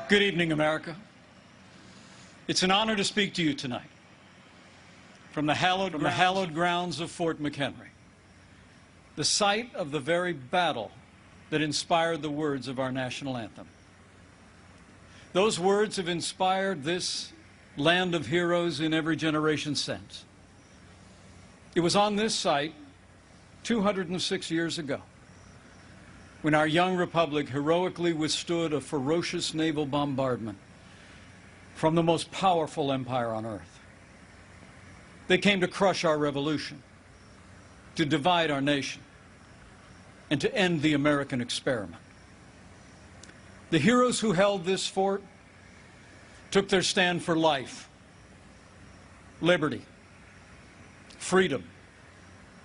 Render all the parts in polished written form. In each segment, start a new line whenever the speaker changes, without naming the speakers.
Good evening, America. It's an honor to speak to you tonight from the hallowed grounds of Fort McHenry, the site of the very battle that inspired the words of our national anthem. Those words have inspired this land of heroes in every generation since. It was on this site 206 years ago when our young republic heroically withstood a ferocious naval bombardment from the most powerful empire on earth. They came to crush our revolution, to divide our nation, and to end the American experiment. The heroes who held this fort took their stand for life, liberty, freedom,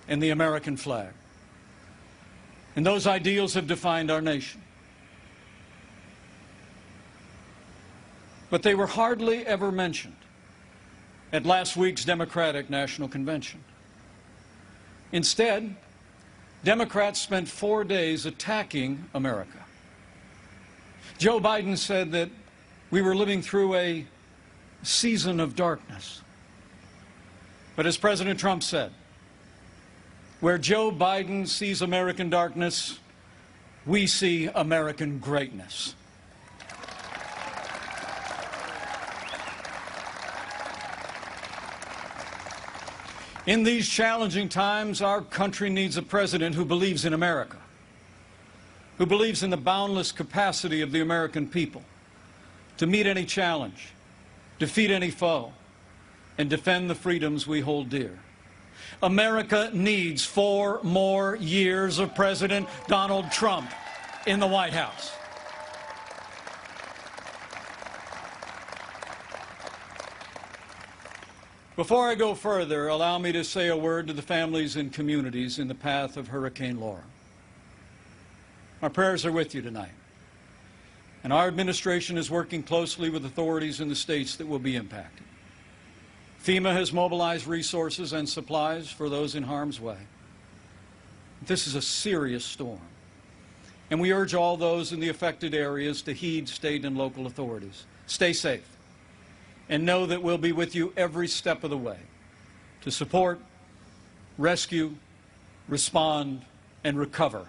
and the American flag. And those ideals have defined our nation. But they were hardly ever mentioned at last week's Democratic National Convention. Instead, Democrats spent 4 days attacking America. Joe Biden said that we were living through a season of darkness. But as President Trump said, where Joe Biden sees American darkness, we see American greatness. In these challenging times, our country needs a president who believes in America, who believes in the boundless capacity of the American people to meet any challenge, defeat any foe, and defend the freedoms we hold dear. America needs 4 more years of President Donald Trump in the White House. Before I go further, allow me to say a word to the families and communities in the path of Hurricane Laura. Our prayers are with you tonight, and our administration is working closely with authorities in the states that will be impacted. FEMA has mobilized resources and supplies for those in harm's way. This is a serious storm, and we urge all those in the affected areas to heed state and local authorities. Stay safe, and know that we'll be with you every step of the way to support, rescue, respond, and recover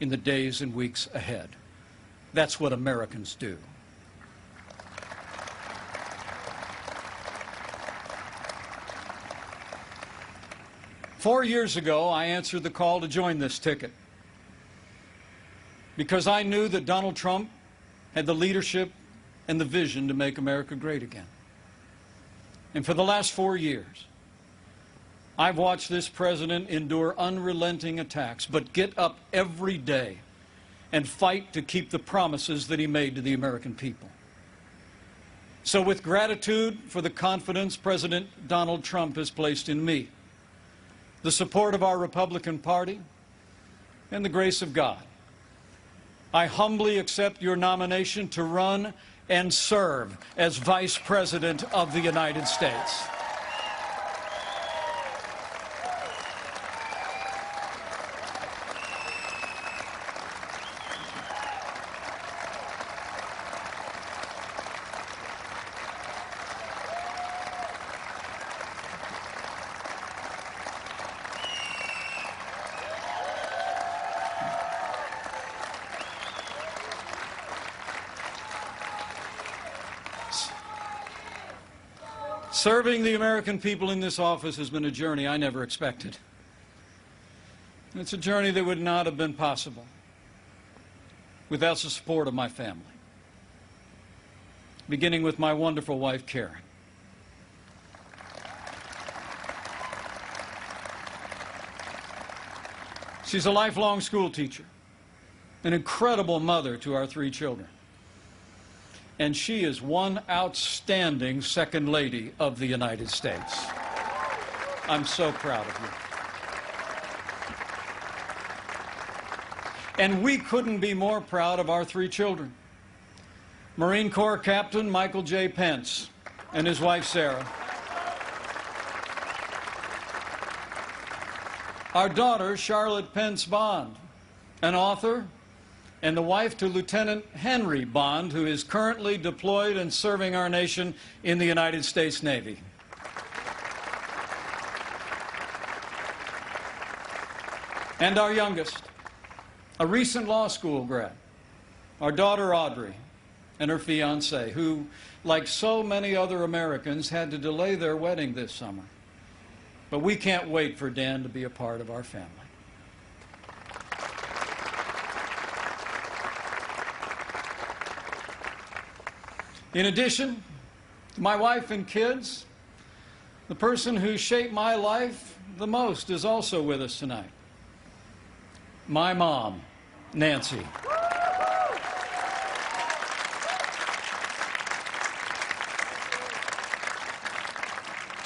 in the days and weeks ahead. That's what Americans do. Four years ago, I answered the call to join this ticket because I knew that Donald Trump had the leadership and the vision to make America great again. And for the last 4 years, I've watched this president endure unrelenting attacks, but get up every day and fight to keep the promises that he made to the American people. So with gratitude for the confidence President Donald Trump has placed in me, the support of our Republican Party, and the grace of God, I humbly accept your nomination to run and serve as Vice President of the United States. Serving the American people in this office has been a journey I never expected. It's a journey that would not have been possible without the support of my family, beginning with my wonderful wife, Karen. She's a lifelong school teacher, an incredible mother to our 3 children. And she is one outstanding Second Lady of the United States. I'm so proud of you. And we couldn't be more proud of our 3 children. Marine Corps Captain Michael J. Pence and his wife, Sarah. Our daughter, Charlotte Pence Bond, an author and the wife to Lieutenant Henry Bond, who is currently deployed and serving our nation in the United States Navy. And our youngest, a recent law school grad, our daughter Audrey, and her fiancé, who, like so many other Americans, had to delay their wedding this summer. But we can't wait for Dan to be a part of our family. In addition to my wife and kids, the person who shaped my life the most is also with us tonight. My mom, Nancy.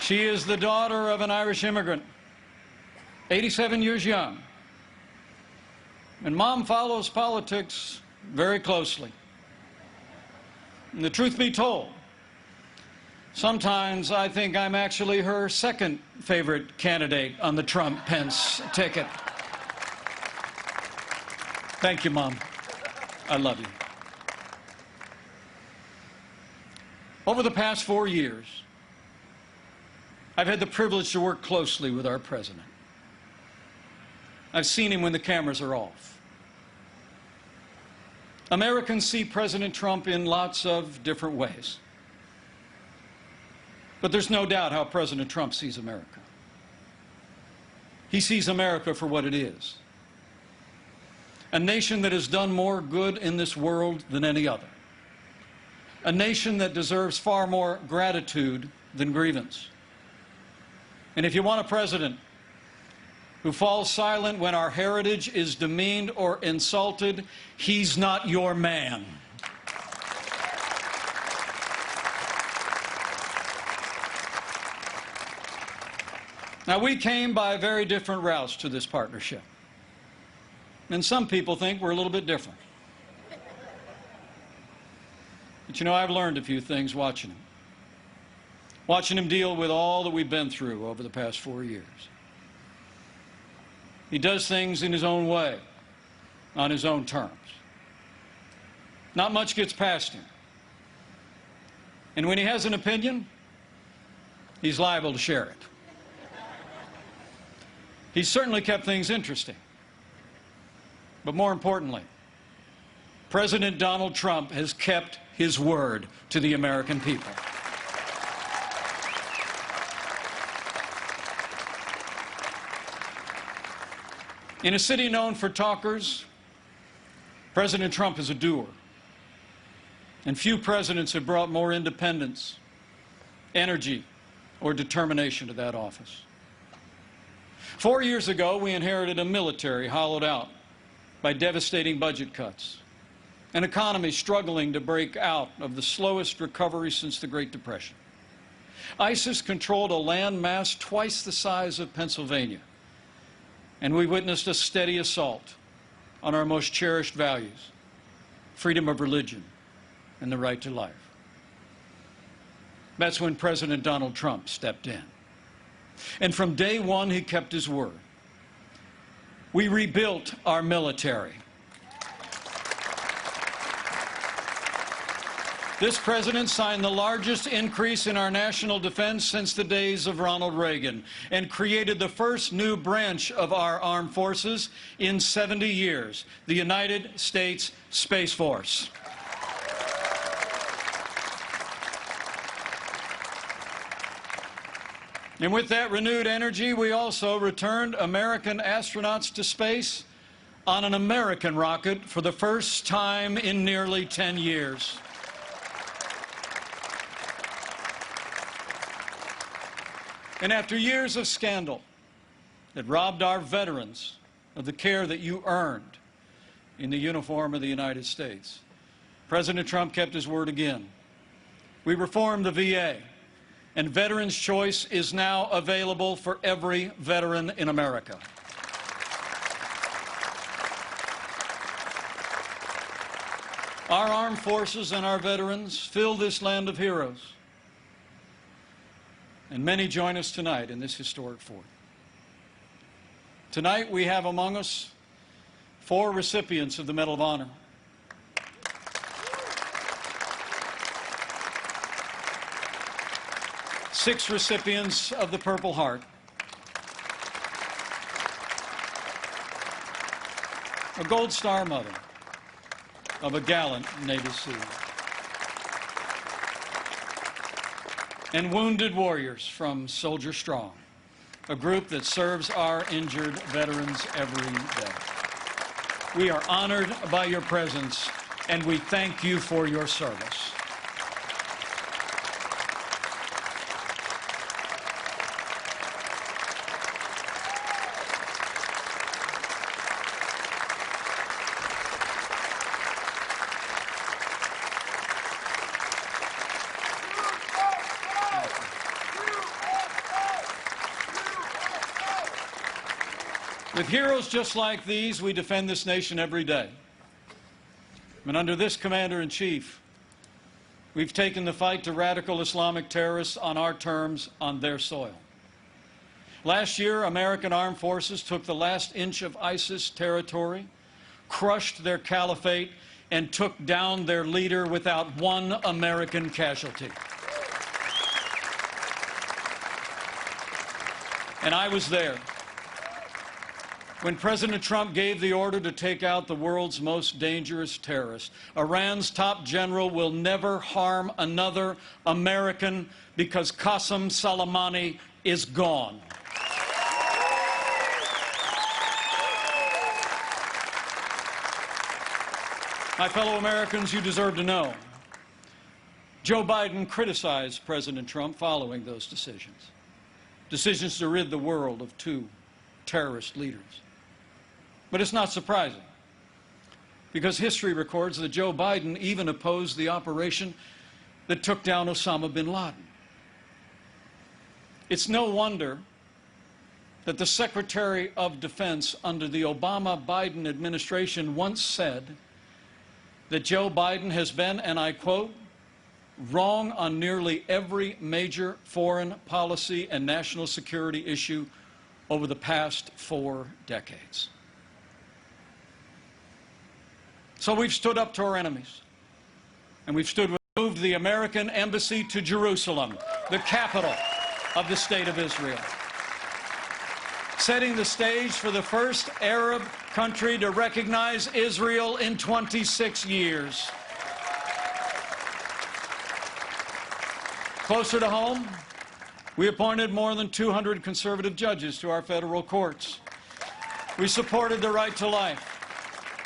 She is the daughter of an Irish immigrant, 87 years young. And Mom follows politics very closely. And the truth be told, sometimes I think I'm actually her second favorite candidate on the Trump-Pence ticket. Thank you, Mom. I love you. Over the past 4 years, I've had the privilege to work closely with our president. I've seen him when the cameras are off. Americans see President Trump in lots of different ways. But there's no doubt how President Trump sees America. He sees America for what it is. A nation that has done more good in this world than any other. A nation that deserves far more gratitude than grievance. And if you want a president who falls silent when our heritage is demeaned or insulted, he's not your man. Now, we came by very different routes to this partnership. And some people think we're a little bit different. But you know, I've learned a few things watching him. Watching him deal with all that we've been through over the past 4 years. He does things in his own way, on his own terms. Not much gets past him. And when he has an opinion, he's liable to share it. He's certainly kept things interesting. But more importantly, President Donald Trump has kept his word to the American people. In a city known for talkers, President Trump is a doer. And few presidents have brought more independence, energy, or determination to that office. 4 years ago, we inherited a military hollowed out by devastating budget cuts, an economy struggling to break out of the slowest recovery since the Great Depression. ISIS controlled a land mass twice the size of Pennsylvania. And we witnessed a steady assault on our most cherished values, freedom of religion and the right to life. That's when President Donald Trump stepped in. And from day one, he kept his word. We rebuilt our military. This president signed the largest increase in our national defense since the days of Ronald Reagan and created the first new branch of our armed forces in 70 years, the United States Space Force. And with that renewed energy, we also returned American astronauts to space on an American rocket for the first time in nearly 10 years. And after years of scandal that robbed our veterans of the care that you earned in the uniform of the United States, President Trump kept his word again. We reformed the VA, and Veterans Choice is now available for every veteran in America. Our armed forces and our veterans fill this land of heroes. And many join us tonight in this historic fort. Tonight we have among us 4 recipients of the Medal of Honor. 6 recipients of the Purple Heart, a Gold Star mother of a gallant Navy SEAL, and wounded warriors from Soldier Strong, a group that serves our injured veterans every day. We are honored by your presence, and we thank you for your service. With heroes just like these, we defend this nation every day. And under this Commander-in-Chief, we've taken the fight to radical Islamic terrorists on our terms, on their soil. Last year, American armed forces took the last inch of ISIS territory, crushed their caliphate, and took down their leader without one American casualty. And I was there when President Trump gave the order to take out the world's most dangerous terrorist. Iran's top general will never harm another American because Qasem Soleimani is gone. My fellow Americans, you deserve to know. Joe Biden criticized President Trump following those decisions. Decisions to rid the world of 2 terrorist leaders. But it's not surprising, because history records that Joe Biden even opposed the operation that took down Osama bin Laden. It's no wonder that the Secretary of Defense under the Obama-Biden administration once said that Joe Biden has been, and I quote, wrong on nearly every major foreign policy and national security issue over the past 4 decades. So we've stood up to our enemies, and we've moved the American embassy to Jerusalem, the capital of the State of Israel, setting the stage for the first Arab country to recognize Israel in 26 years. Closer to home, we appointed more than 200 conservative judges to our federal courts. We supported the right to life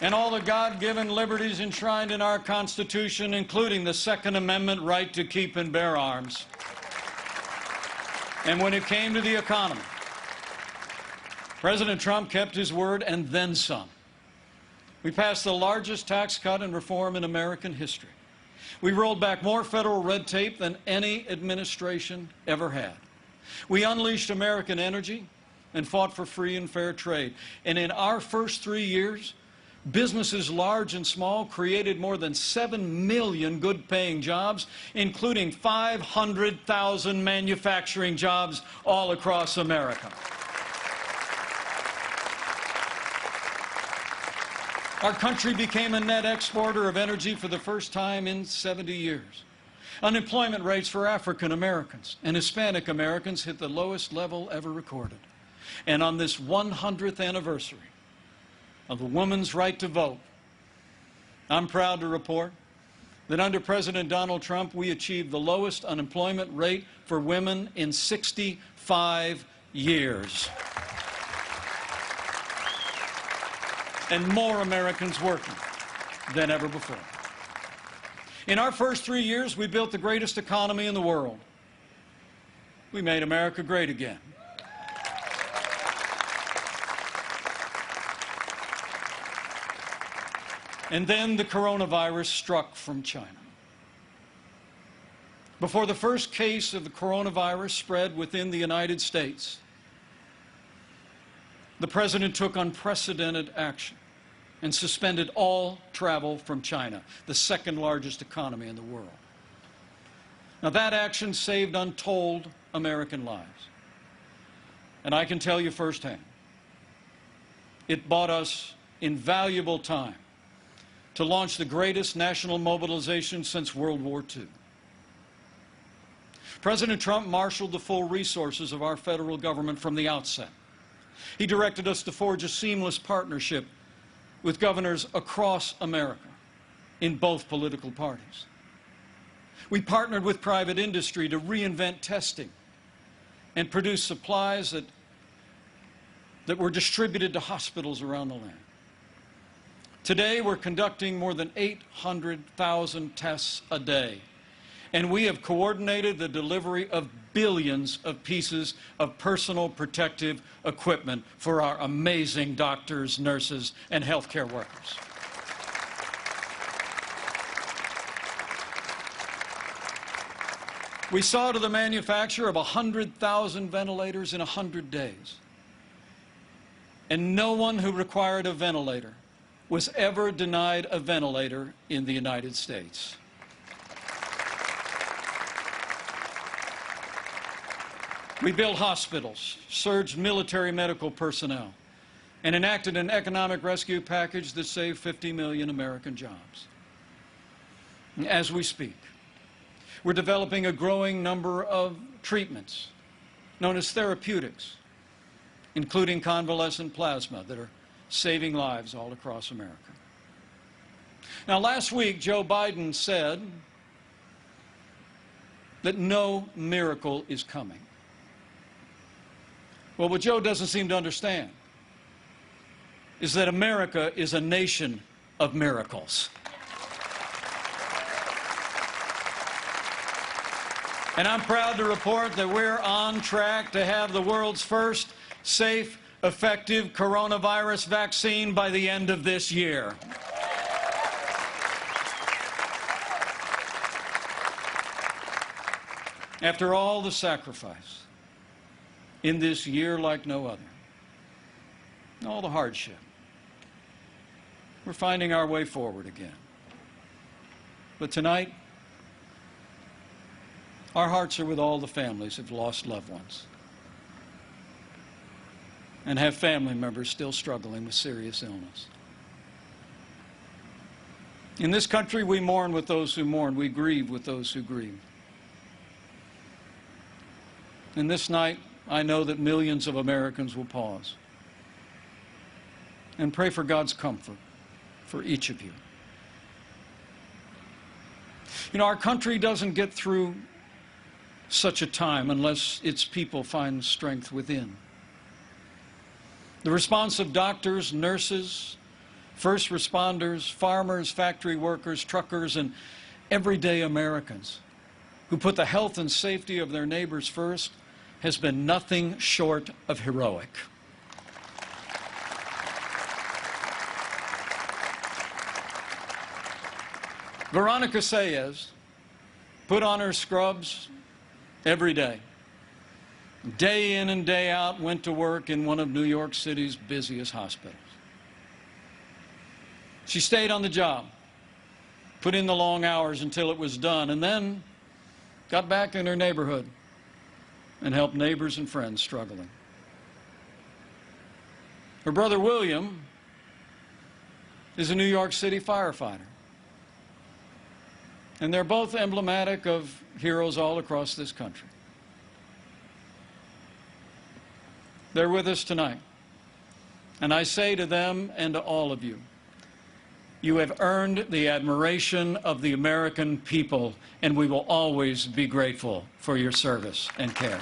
and all the God-given liberties enshrined in our Constitution, including the Second Amendment right to keep and bear arms. And when it came to the economy, President Trump kept his word and then some. We passed the largest tax cut and reform in American history. We rolled back more federal red tape than any administration ever had. We unleashed American energy and fought for free and fair trade. And in our first 3 years, businesses large and small created more than 7 million good-paying jobs, including 500,000 manufacturing jobs all across America. Our country became a net exporter of energy for the first time in 70 years. Unemployment rates for African Americans and Hispanic Americans hit the lowest level ever recorded. And on this 100th anniversary of the woman's right to vote, I'm proud to report that under President Donald Trump, we achieved the lowest unemployment rate for women in 65 years. And more Americans working than ever before. In our first 3 years, we built the greatest economy in the world. We made America great again. And then the coronavirus struck from China. Before the first case of the coronavirus spread within the United States, the President took unprecedented action and suspended all travel from China, the second largest economy in the world. Now, that action saved untold American lives. And I can tell you firsthand, it bought us invaluable time to launch the greatest national mobilization since World War II. President Trump marshaled the full resources of our federal government from the outset. He directed us to forge a seamless partnership with governors across America in both political parties. We partnered with private industry to reinvent testing and produce supplies that were distributed to hospitals around the land. Today, we're conducting more than 800,000 tests a day, and we have coordinated the delivery of billions of pieces of personal protective equipment for our amazing doctors, nurses, and healthcare workers. We saw to the manufacture of 100,000 ventilators in 100 days. And no one who required a ventilator was ever denied a ventilator in the United States. We built hospitals, surged military medical personnel, and enacted an economic rescue package that saved 50 million American jobs. As we speak, we're developing a growing number of treatments known as therapeutics, including convalescent plasma, that are saving lives all across America. Now, last week, Joe Biden said that no miracle is coming. Well, what Joe doesn't seem to understand is that America is a nation of miracles. And I'm proud to report that we're on track to have the world's first safe, effective coronavirus vaccine by the end of this year. After all the sacrifice in this year like no other, all the hardship, we're finding our way forward again. But tonight, our hearts are with all the families who've lost loved ones and have family members still struggling with serious illness. In this country, we mourn with those who mourn. We grieve with those who grieve. And this night, I know that millions of Americans will pause and pray for God's comfort for each of you. You know, our country doesn't get through such a time unless its people find strength within. The response of doctors, nurses, first responders, farmers, factory workers, truckers, and everyday Americans who put the health and safety of their neighbors first has been nothing short of heroic. Veronica Sayez put on her scrubs every day in and day out, went to work in one of New York City's busiest hospitals. She stayed on the job, put in the long hours until it was done, and then got back in her neighborhood and helped neighbors and friends struggling. Her brother William is a New York City firefighter. And they're both emblematic of heroes all across this country. They're with us tonight. And I say to them and to all of you, you have earned the admiration of the American people, and we will always be grateful for your service and care.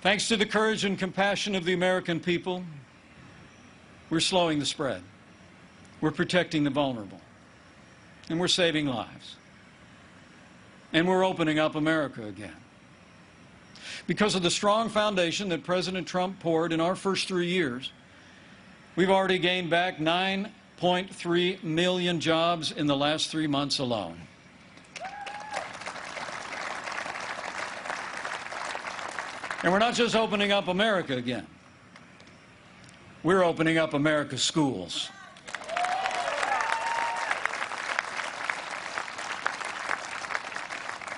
Thanks to the courage and compassion of the American people, we're slowing the spread. We're protecting the vulnerable. And we're saving lives. And we're opening up America again. Because of the strong foundation that President Trump poured in our first 3 years, we've already gained back 9.3 million jobs in the last 3 months alone. And we're not just opening up America again. we're opening up America's schools.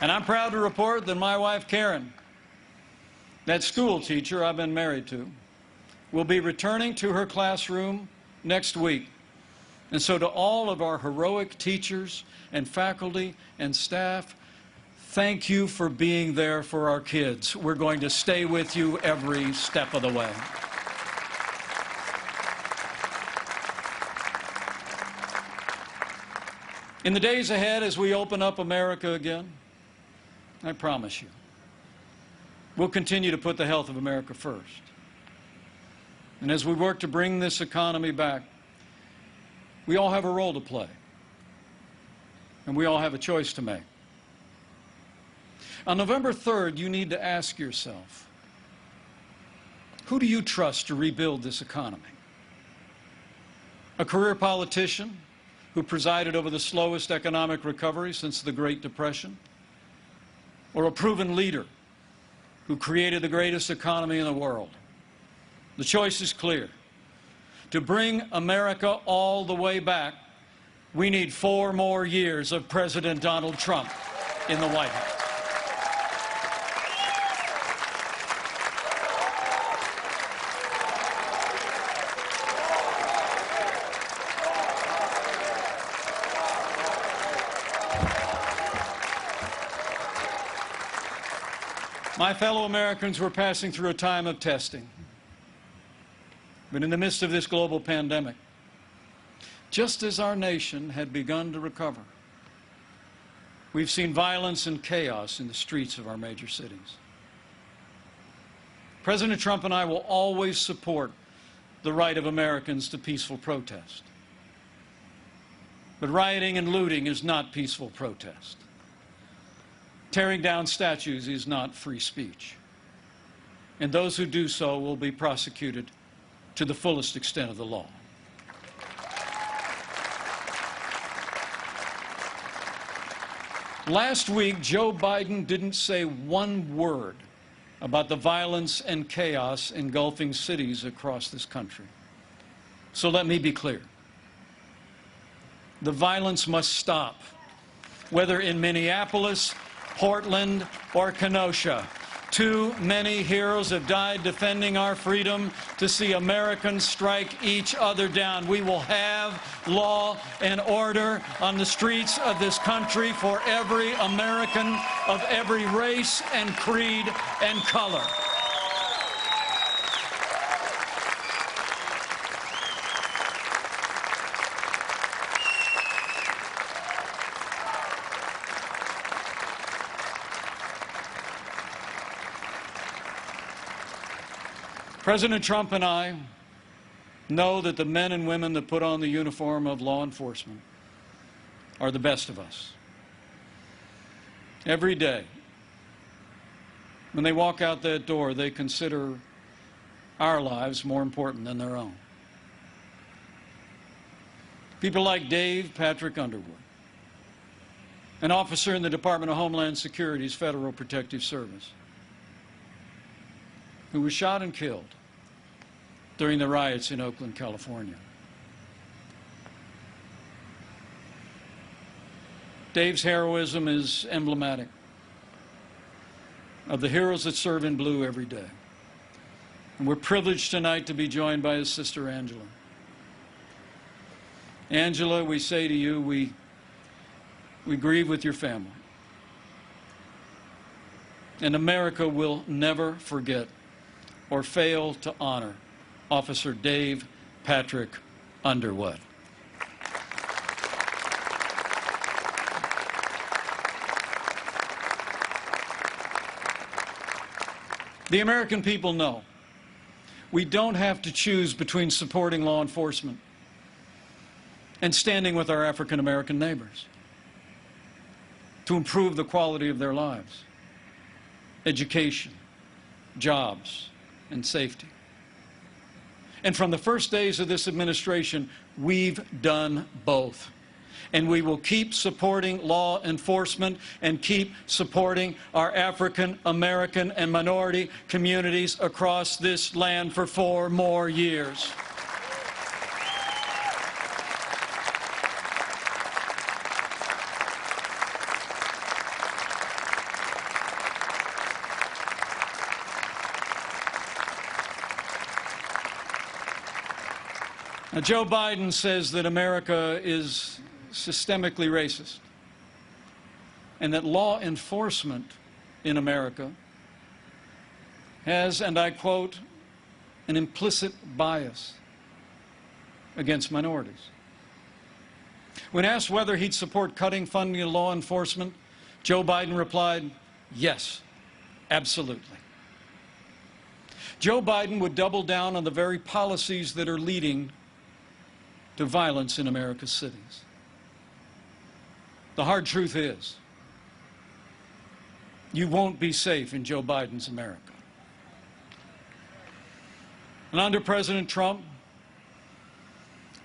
And I'm proud to report that my wife, Karen, that school teacher I've been married to, will be returning to her classroom next week. And so to all of our heroic teachers and faculty and staff, thank you for being there for our kids. We're going to stay with you every step of the way. In the days ahead, as we open up America again, I promise you, we'll continue to put the health of America first. And as we work to bring this economy back, we all have a role to play, and we all have a choice to make. On November 3rd, you need to ask yourself, who do you trust to rebuild this economy? A career politician who presided over the slowest economic recovery since the Great Depression? Or a proven leader who created the greatest economy in the world? The choice is clear. To bring America all the way back, we need 4 more years of President Donald Trump in the White House. My fellow Americans, we're passing through a time of testing. But in the midst of this global pandemic, just as our nation had begun to recover, we've seen violence and chaos in the streets of our major cities. President Trump and I will always support the right of Americans to peaceful protest. But rioting and looting is not peaceful protest. Tearing down statues is not free speech. And those who do so will be prosecuted to the fullest extent of the law. Last week, Joe Biden didn't say one word about the violence and chaos engulfing cities across this country. So let me be clear. The violence must stop, whether in Minneapolis, Portland, or Kenosha. Too many heroes have died defending our freedom to see Americans strike each other down. We will have law and order on the streets of this country for every American of every race and creed and color. President Trump and I know that the men and women that put on the uniform of law enforcement are the best of us. Every day, when they walk out that door, they consider our lives more important than their own. People like Dave Patrick Underwood, an officer in the Department of Homeland Security's Federal Protective Service, who was shot and killed during the riots in Oakland, California. Dave's heroism is emblematic of the heroes that serve in blue every day. And we're privileged tonight to be joined by his sister, Angela. Angela, we say to you, we grieve with your family. And America will never forget or fail to honor Officer Dave Patrick Underwood. The American people know we don't have to choose between supporting law enforcement and standing with our African American neighbors to improve the quality of their lives, education, jobs, and safety. And from the first days of this administration, we've done both. And we will keep supporting law enforcement and keep supporting our African American and minority communities across this land for 4 more years. Now, Joe Biden says that America is systemically racist and that law enforcement in America has, and I quote, an implicit bias against minorities. When asked whether he'd support cutting funding to law enforcement, Joe Biden replied, yes, absolutely. Joe Biden would double down on the very policies that are leading to violence in America's cities. The hard truth is, you won't be safe in Joe Biden's America. And under President Trump,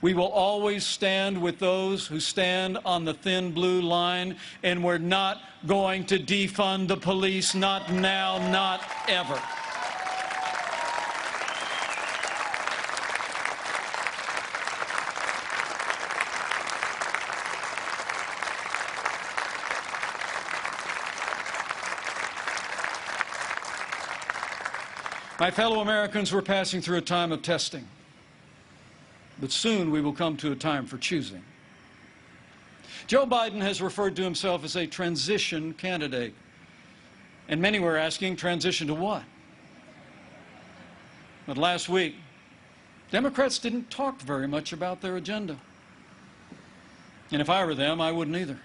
we will always stand with those who stand on the thin blue line, and we're not going to defund the police, not now, not ever. My fellow Americans, we're passing through a time of testing, but soon we will come to a time for choosing. Joe Biden has referred to himself as a transition candidate, and many were asking, transition to what? But last week, Democrats didn't talk very much about their agenda. And if I were them, I wouldn't either.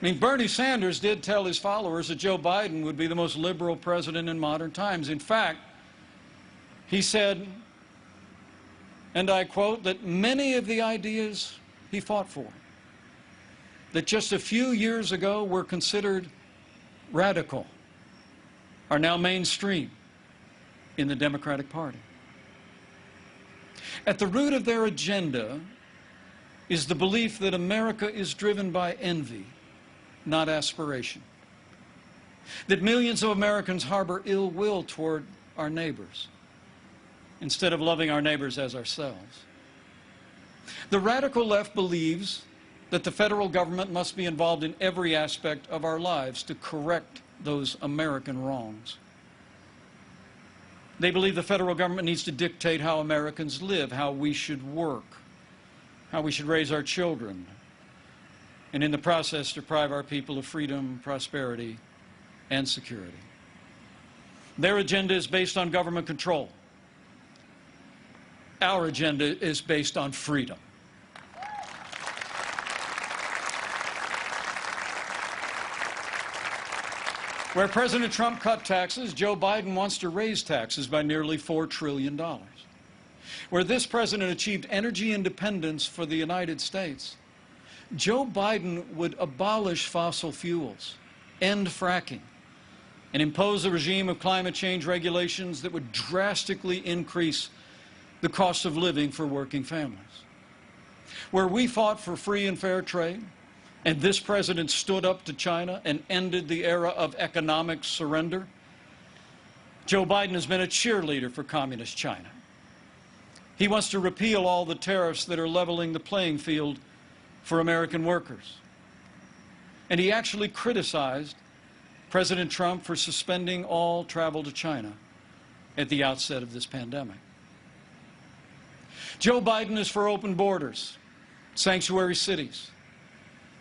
I mean, Bernie Sanders did tell his followers that Joe Biden would be the most liberal president in modern times. In fact, he said, and I quote, that many of the ideas he fought for, that just a few years ago were considered radical, are now mainstream in the Democratic Party. At the root of their agenda is the belief that America is driven by envy, not aspiration. That millions of Americans harbor ill will toward our neighbors instead of loving our neighbors as ourselves. The radical left believes that the federal government must be involved in every aspect of our lives to correct those American wrongs. They believe the federal government needs to dictate how Americans live, how we should work, how we should raise our children, and in the process deprive our people of freedom, prosperity, and security. Their agenda is based on government control. Our agenda is based on freedom. Where President Trump cut taxes, Joe Biden wants to raise taxes by nearly $4 trillion. Where this president achieved energy independence for the United States, Joe Biden would abolish fossil fuels, end fracking, and impose a regime of climate change regulations that would drastically increase the cost of living for working families. Where we fought for free and fair trade, and this president stood up to China and ended the era of economic surrender, Joe Biden has been a cheerleader for communist China. He wants to repeal all the tariffs that are leveling the playing field for American workers. And he actually criticized President Trump for suspending all travel to China at the outset of this pandemic. Joe Biden is for open borders, sanctuary cities,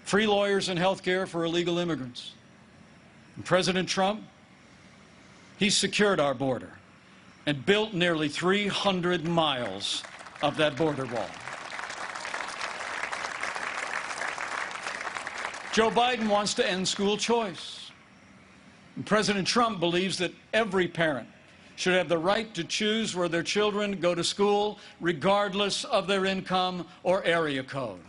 free lawyers and health care for illegal immigrants. And President Trump, he's secured our border and built nearly 300 miles of that border wall. Joe Biden wants to end school choice. And President Trump believes that every parent should have the right to choose where their children go to school, regardless of their income or area code.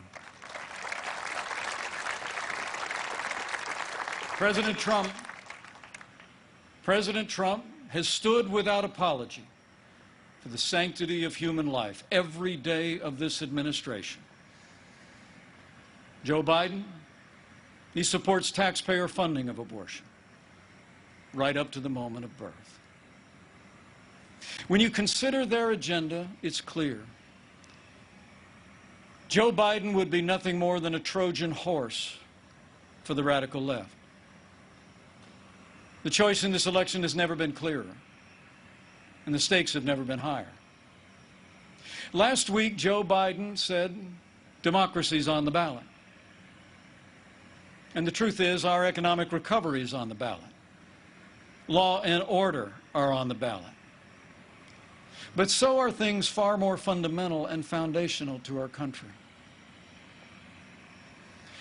President Trump has stood without apology for the sanctity of human life every day of this administration. Joe Biden, he supports taxpayer funding of abortion, right up to the moment of birth. When you consider their agenda, it's clear. Joe Biden would be nothing more than a Trojan horse for the radical left. The choice in this election has never been clearer, and the stakes have never been higher. Last week, Joe Biden said democracy's on the ballot. And the truth is, our economic recovery is on the ballot. Law and order are on the ballot. But so are things far more fundamental and foundational to our country.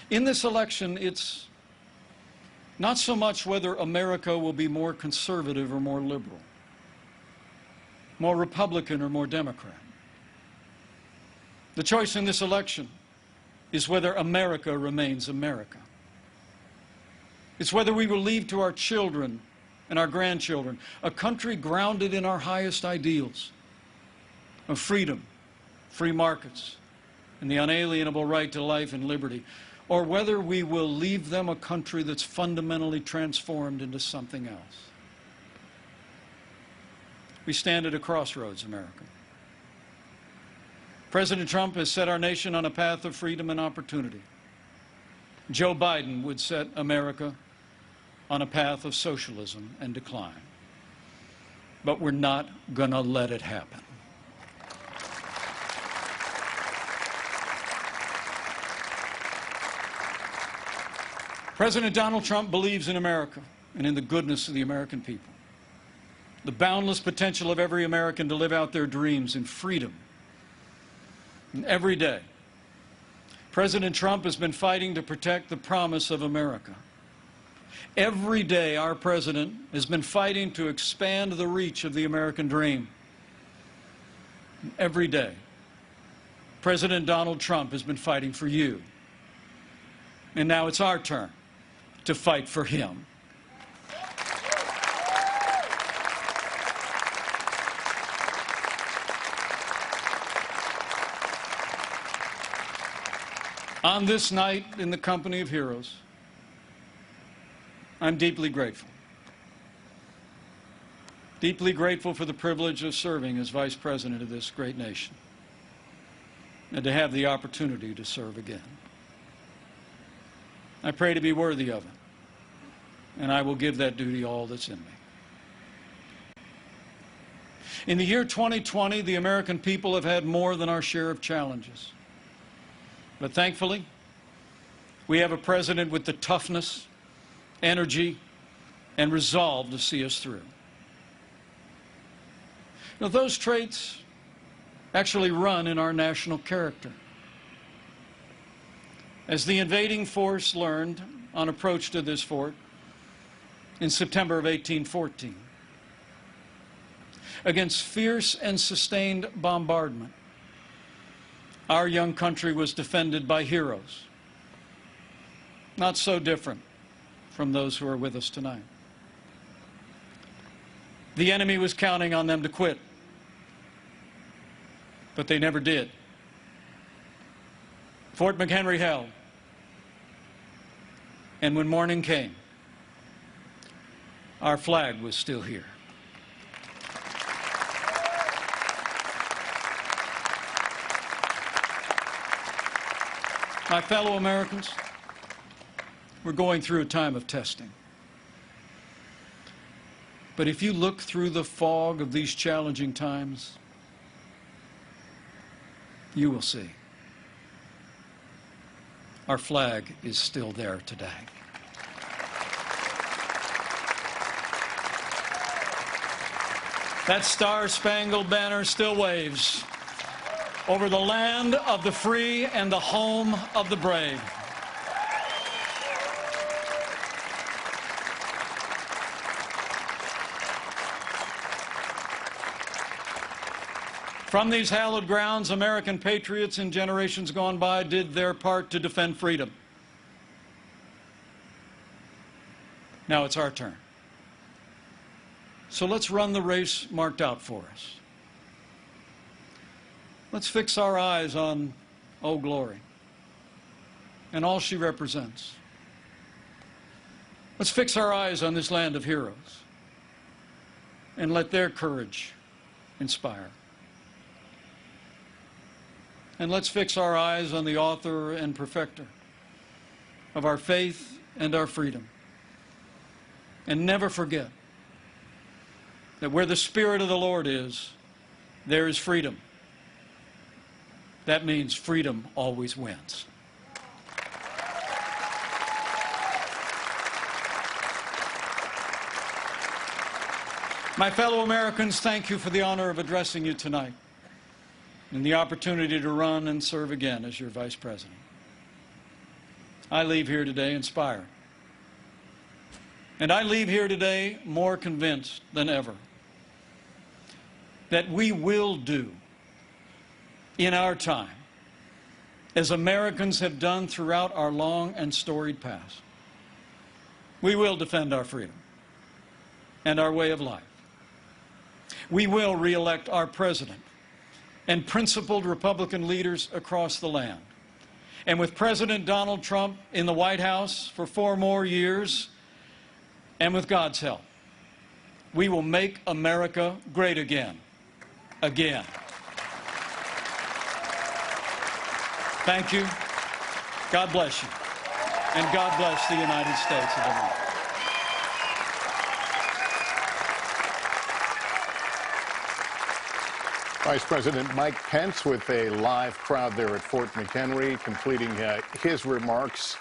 In this election, it's not so much whether America will be more conservative or more liberal, more Republican or more Democrat. The choice in this election is whether America remains America. It's whether we will leave to our children and our grandchildren a country grounded in our highest ideals of freedom, free markets, and the unalienable right to life and liberty, or whether we will leave them a country that's fundamentally transformed into something else. We stand at a crossroads, America. President Trump has set our nation on a path of freedom and opportunity. Joe Biden would set America on a path of socialism and decline. But we're not going to let it happen. President Donald Trump believes in America and in the goodness of the American people, the boundless potential of every American to live out their dreams in freedom. And every day, President Trump has been fighting to protect the promise of America. Every day, our president has been fighting to expand the reach of the American dream. And every day, President Donald Trump has been fighting for you. And now it's our turn to fight for him. On this night, in the company of heroes, I'm deeply grateful. Deeply grateful for the privilege of serving as Vice President of this great nation and to have the opportunity to serve again. I pray to be worthy of it, and I will give that duty all that's in me. In the year 2020, the American people have had more than our share of challenges. But thankfully, we have a president with the toughness, energy, and resolve to see us through. Now, those traits actually run in our national character. As the invading force learned on approach to this fort in September of 1814, against fierce and sustained bombardment, our young country was defended by heroes, not so different from those who are with us tonight. The enemy was counting on them to quit, but they never did. Fort McHenry held, and when morning came, our flag was still here. My fellow Americans, we're going through a time of testing. But if you look through the fog of these challenging times, you will see our flag is still there today. That star-spangled banner still waves over the land of the free and the home of the brave. From these hallowed grounds, American patriots in generations gone by did their part to defend freedom. Now it's our turn. So let's run the race marked out for us. Let's fix our eyes on Old Glory and all she represents. Let's fix our eyes on this land of heroes and let their courage inspire. And let's fix our eyes on the author and perfecter of our faith and our freedom. And never forget that where the Spirit of the Lord is, there is freedom. that means freedom always wins. My fellow Americans, thank you for the honor of addressing you tonight and the opportunity to run and serve again as your Vice President. I leave here today inspired. And I leave here today more convinced than ever that we will do in our time as Americans have done throughout our long and storied past. We will defend our freedom and our way of life. We will re-elect our president and principled Republican leaders across the land. And with President Donald Trump in the White House for 4 more years, and with God's help, we will make America great again. Again. Thank you. God bless you. And God bless the United States of America.
Vice President Mike Pence with a live crowd there at Fort McHenry, completing his remarks.